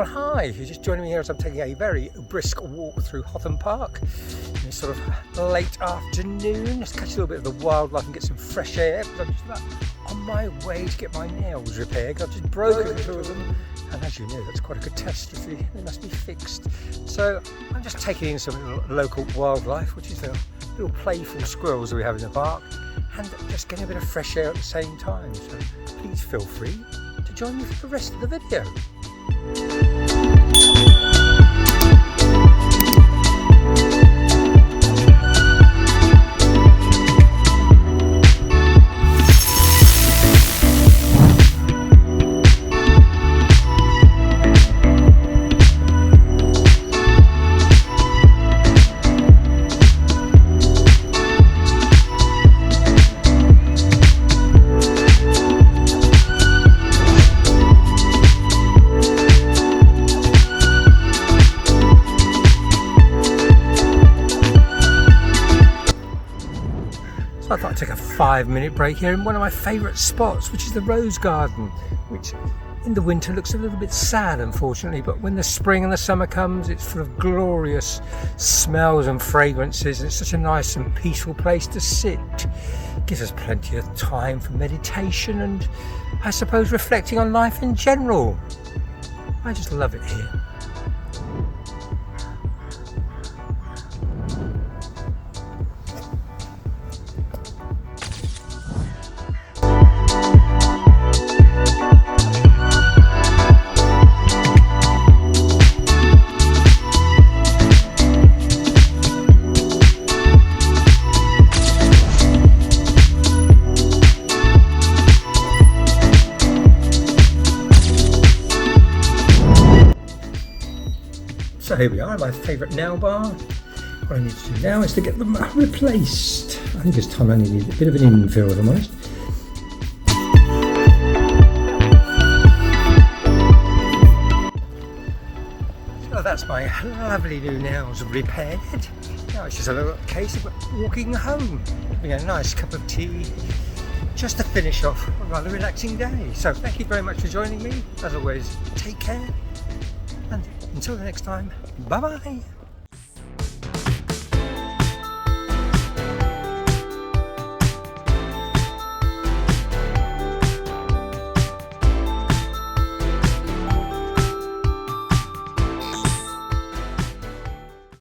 hi, you're just joining me here as I'm taking a very brisk walk through Hotham Park. It's sort of late afternoon, just catch a little bit of the wildlife and get some fresh air, because I'm just about on my way to get my nails repaired. I've just broken two of them, and as you know, that's quite a catastrophe. They must be fixed. So I'm just taking in some local wildlife, which is the little playful squirrels that we have in the park, and just getting a bit of fresh air at the same time. So please feel free to join me for the rest of the video. So I thought I'd take a 5-minute break here in one of my favourite spots, which is the rose garden, which in the winter looks a little bit sad, unfortunately, but when the spring and the summer comes, it's full of glorious smells and fragrances, and it's such a nice and peaceful place to sit. It gives us plenty of time for meditation and, I suppose, reflecting on life in general. I just love it here. So here we are, my favourite nail bar. What I need to do now is to get them replaced. I think it's time I need a bit of an infill, if I'm honest. So that's my lovely new nails repaired. Now it's just a little case of walking home, having a nice cup of tea, just to finish off a rather relaxing day. So thank you very much for joining me. As always, take care. And until the next time, bye bye.